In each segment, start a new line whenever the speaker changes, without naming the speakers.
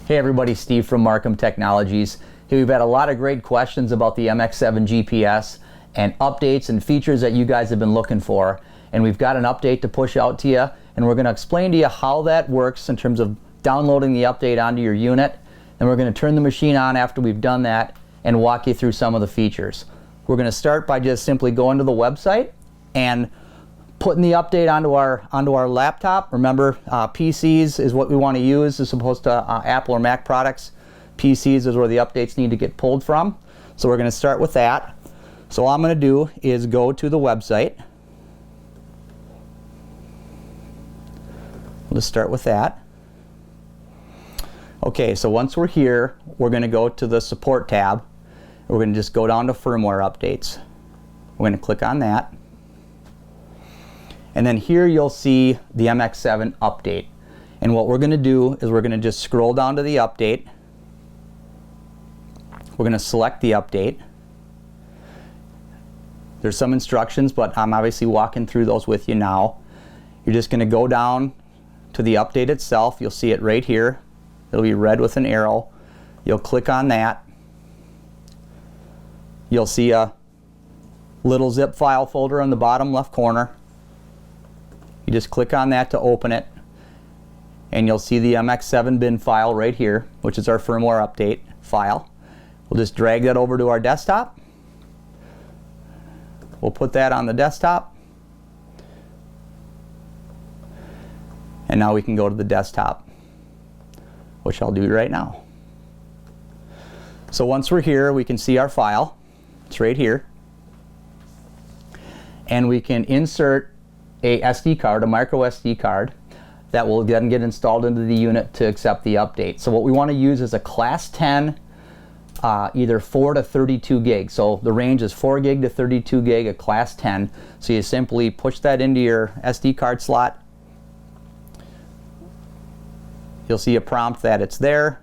Hey everybody, Steve from Marcum Technologies. Hey, we've had a lot of great questions about the MX7 GPS and updates and features that you guys have been looking for. And we've got an update to push out to you, and we're going to explain to you how that works in terms of downloading the update onto your unit. And we're going to turn the machine on after we've done that and walk you through some of the features. We're going to start by just simply going to the website and putting the update onto our laptop. Remember, PCs is what we want to use as opposed to Apple or Mac products. PCs is where the updates need to get pulled from. So we're going to start with that. So all I'm going to do is go to the website. Let's start with that. Okay, so once we're here, we're going to go to the support tab. We're going to just go down to firmware updates. We're going to click on that. And then here you'll see the MX7 update. And what we're going to do is we're going to just scroll down to the update. We're going to select the update. There's some instructions, but I'm obviously walking through those with you now. You're just going to go down to the update itself. You'll see it right here. It'll be red with an arrow. You'll click on that. You'll see a little zip file folder in the bottom left corner. You just click on that to open it, and you'll see the MX7 bin file right here, which is our firmware update file. We'll just drag that over to our desktop. We'll put that on the desktop, and now we can go to the desktop, which I'll do right now. So once we're here, we can see our file. It's right here, and we can insert a SD card, a micro SD card, that will then get installed into the unit to accept the update. So what we want to use is a class 10, either 4 to 32 gig. So the range is 4 gig to 32 gig, a class 10. So you simply push that into your SD card slot. You'll see a prompt that it's there.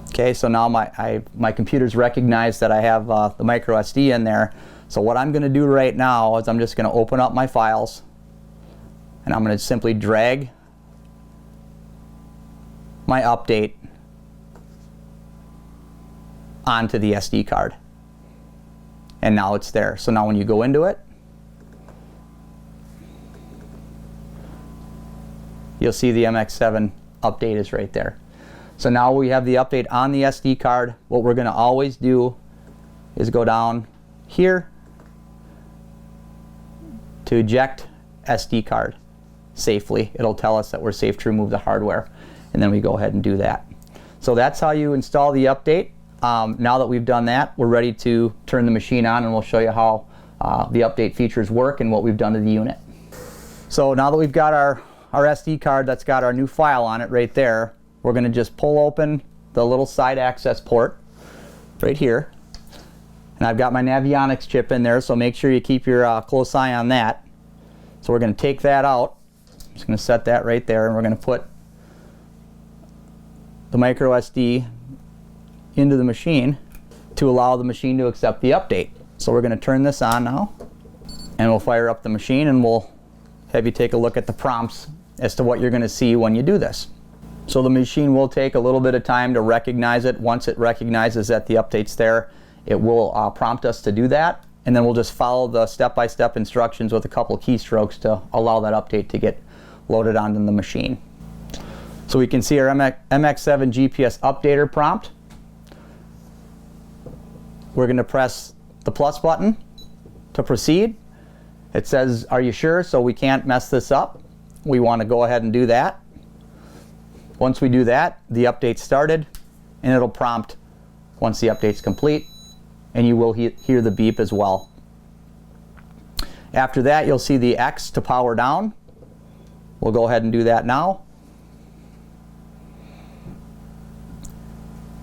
Okay, so now my computer's recognized that I have the micro SD in there. So what I'm going to do right now is I'm just going to open up my files, and I'm going to simply drag my update onto the SD card. And now it's there. So now when you go into it, you'll see the MX7 update is right there. So now we have the update on the SD card. What we're going to always do is go down here to eject SD card safely. It'll tell us that we're safe to remove the hardware, and then we go ahead and do that. So that's how you install the update. Now that we've done that, we're ready to turn the machine on, and we'll show you how the update features work and what we've done to the unit. So now that we've got our SD card that's got our new file on it right there, we're going to just pull open the little side access port right here. And I've got my Navionics chip in there, so make sure you keep your close eye on that. So we're going to take that out. I'm just going to set that right there, and we're going to put the micro SD into the machine to allow the machine to accept the update. So we're going to turn this on now, and we'll fire up the machine, and we'll have you take a look at the prompts as to what you're going to see when you do this. So the machine will take a little bit of time to recognize it. Once it recognizes that the update's there, it will prompt us to do that, and then we'll just follow the step-by-step instructions with a couple keystrokes to allow that update to get loaded onto the machine. So we can see our MX7 GPS updater prompt. We're going to press the plus button to proceed. It says, "Are you sure?" So we can't mess this up. We want to go ahead and do that. Once we do that, the update's started, and it'll prompt once the update's complete, and you will hear the beep as well. After that, you'll see the X to power down. We'll go ahead and do that now.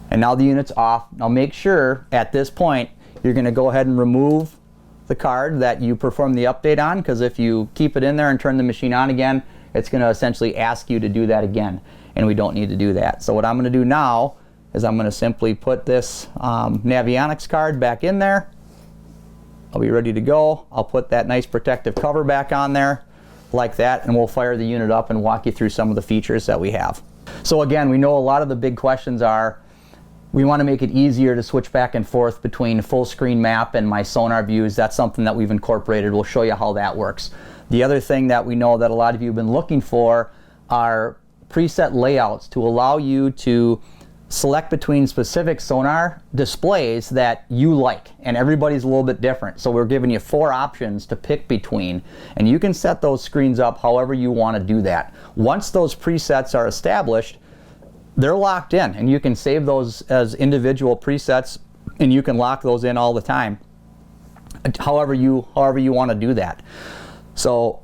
And now the unit's off. Now make sure at this point you're going to go ahead and remove the card that you performed the update on, because if you keep it in there and turn the machine on again, it's going to essentially ask you to do that again, and we don't need to do that. So what I'm going to do now is I'm going to simply put this Navionics card back in there. I'll be ready to go. I'll put that nice protective cover back on there. like that, and we'll fire the unit up and walk you through some of the features that we have. So again, we know a lot of the big questions are, we want to make it easier to switch back and forth between full screen map and my sonar views. That's something that we've incorporated. We'll show you how that works. The other thing that we know that a lot of you have been looking for are preset layouts to allow you to select between specific sonar displays that you like, and everybody's a little bit different. So we're giving you 4 options to pick between, and you can set those screens up however you want to do that. Once those presets are established, they're locked in, and you can save those as individual presets, and you can lock those in all the time, however you want to do that. So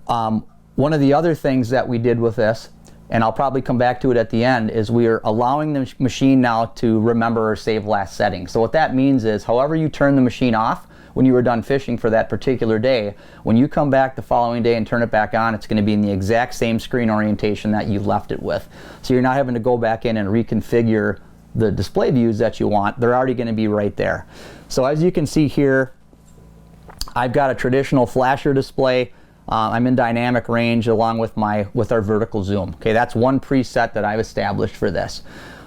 one of the other things that we did with this, and I'll probably come back to it at the end, is we're allowing the machine now to remember or save last settings. So what that means is, however you turn the machine off when you were done fishing for that particular day, when you come back the following day and turn it back on, it's going to be in the exact same screen orientation that you left it with. So you're not having to go back in and reconfigure the display views that you want. They're already going to be right there. So as you can see here, I've got a traditional flasher display. I'm in dynamic range along with our vertical zoom. Okay, that's one preset that I've established for this.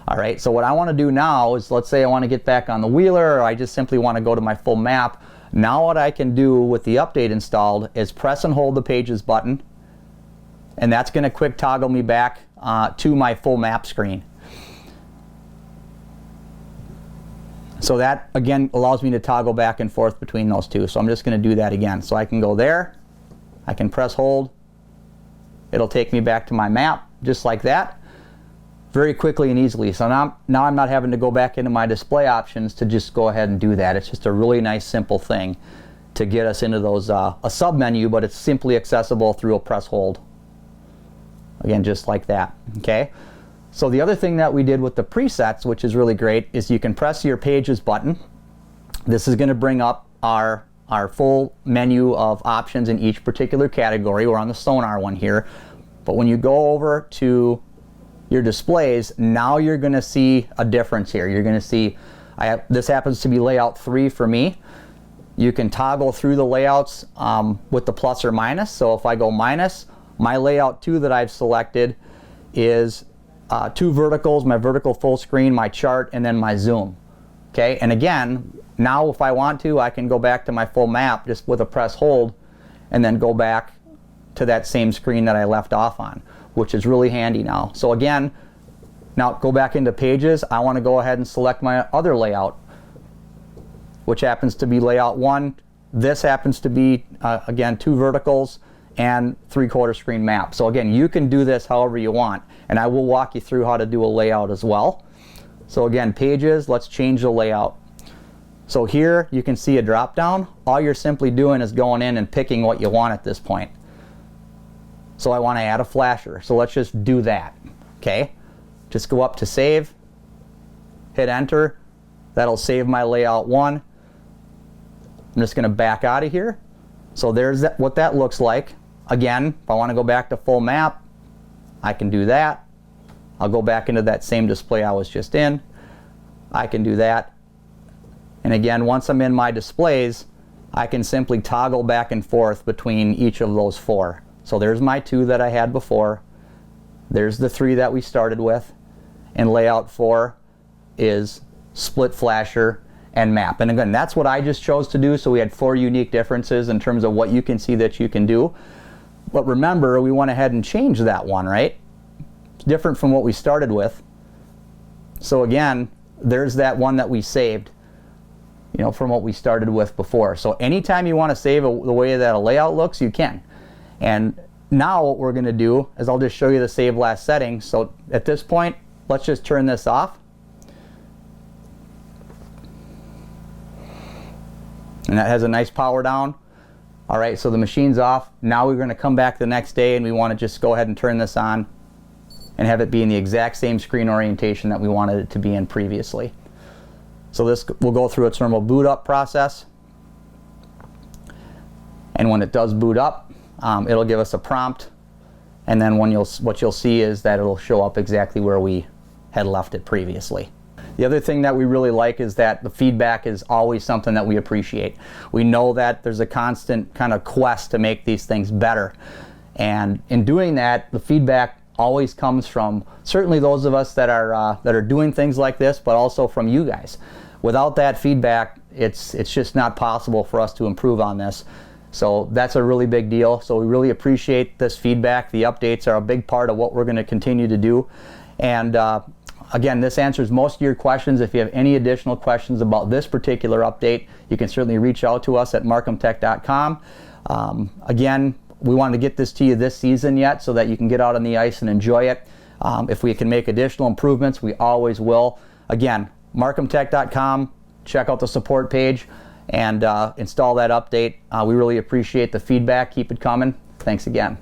All right, so what I want to do now is, let's say I want to get back on the wheeler, or I just simply want to go to my full map. Now what I can do with the update installed is press and hold the Pages button, and that's going to quick toggle me back to my full map screen. So that again allows me to toggle back and forth between those two. So I'm just going to do that again. So I can go there, I can press hold, it'll take me back to my map just like that, very quickly and easily. So now I'm not having to go back into my display options to just go ahead and do that. It's just a really nice simple thing to get us into those a sub menu, but it's simply accessible through a press hold. Again, just like that. Okay. So the other thing that we did with the presets, which is really great, is you can press your Pages button. This is going to bring up our full menu of options in each particular category. We're on the sonar one here, but when you go over to your displays, now you're going to see a difference here. You're going to see this happens to be layout 3 for me. You can toggle through the layouts with the plus or minus. So if I go minus, my layout 2 that I've selected is 2 verticals, my vertical full screen, my chart, and then my zoom. Okay, and again, now if I want to, I can go back to my full map just with a press hold and then go back to that same screen that I left off on, which is really handy now. So again, now go back into Pages. I want to go ahead and select my other layout, which happens to be layout 1. This happens to be, again, 2 verticals and 3/4 screen map. So again, you can do this however you want, and I will walk you through how to do a layout as well. So again, Pages, let's change the layout. So here you can see a drop down. All you're simply doing is going in and picking what you want at this point. So I want to add a flasher, so let's just do that. Okay, just go up to Save, hit Enter. That'll save my layout 1. I'm just going to back out of here. So there's what that looks like. Again, if I want to go back to full map, I can do that. I'll go back into that same display I was just in. I can do that. And again, once I'm in my displays, I can simply toggle back and forth between each of those 4. So there's my 2 that I had before. There's the 3 that we started with. And layout 4 is split flasher and map. And again, that's what I just chose to do. So we had 4 unique differences in terms of what you can see that you can do. But remember, we went ahead and changed that one, right? It's different from what we started with. So again, there's that one that we saved, you know, from what we started with before. So anytime you want to save the way that a layout looks, you can. And now what we're going to do is I'll just show you the save last setting. So at this point, let's just turn this off. And that has a nice power down. All right, so the machine's off. Now we're going to come back the next day and we want to just go ahead and turn this on and have it be in the exact same screen orientation that we wanted it to be in previously. So this will go through its normal boot up process. And when it does boot up, it'll give us a prompt. And then what you'll see is that it'll show up exactly where we had left it previously. The other thing that we really like is that the feedback is always something that we appreciate. We know that there's a constant kind of quest to make these things better. And in doing that, the feedback always comes from certainly those of us that are doing things like this, but also from you guys. Without that feedback, it's just not possible for us to improve on this. So that's a really big deal. So we really appreciate this feedback. The updates are a big part of what we're going to continue to do. And again, this answers most of your questions. If you have any additional questions about this particular update, you can certainly reach out to us at marcumtech.com. Again, we wanted to get this to you this season yet so that you can get out on the ice and enjoy it. If we can make additional improvements, we always will. Again, marcumtech.com, check out the support page and install that update. We really appreciate the feedback. Keep it coming. Thanks again.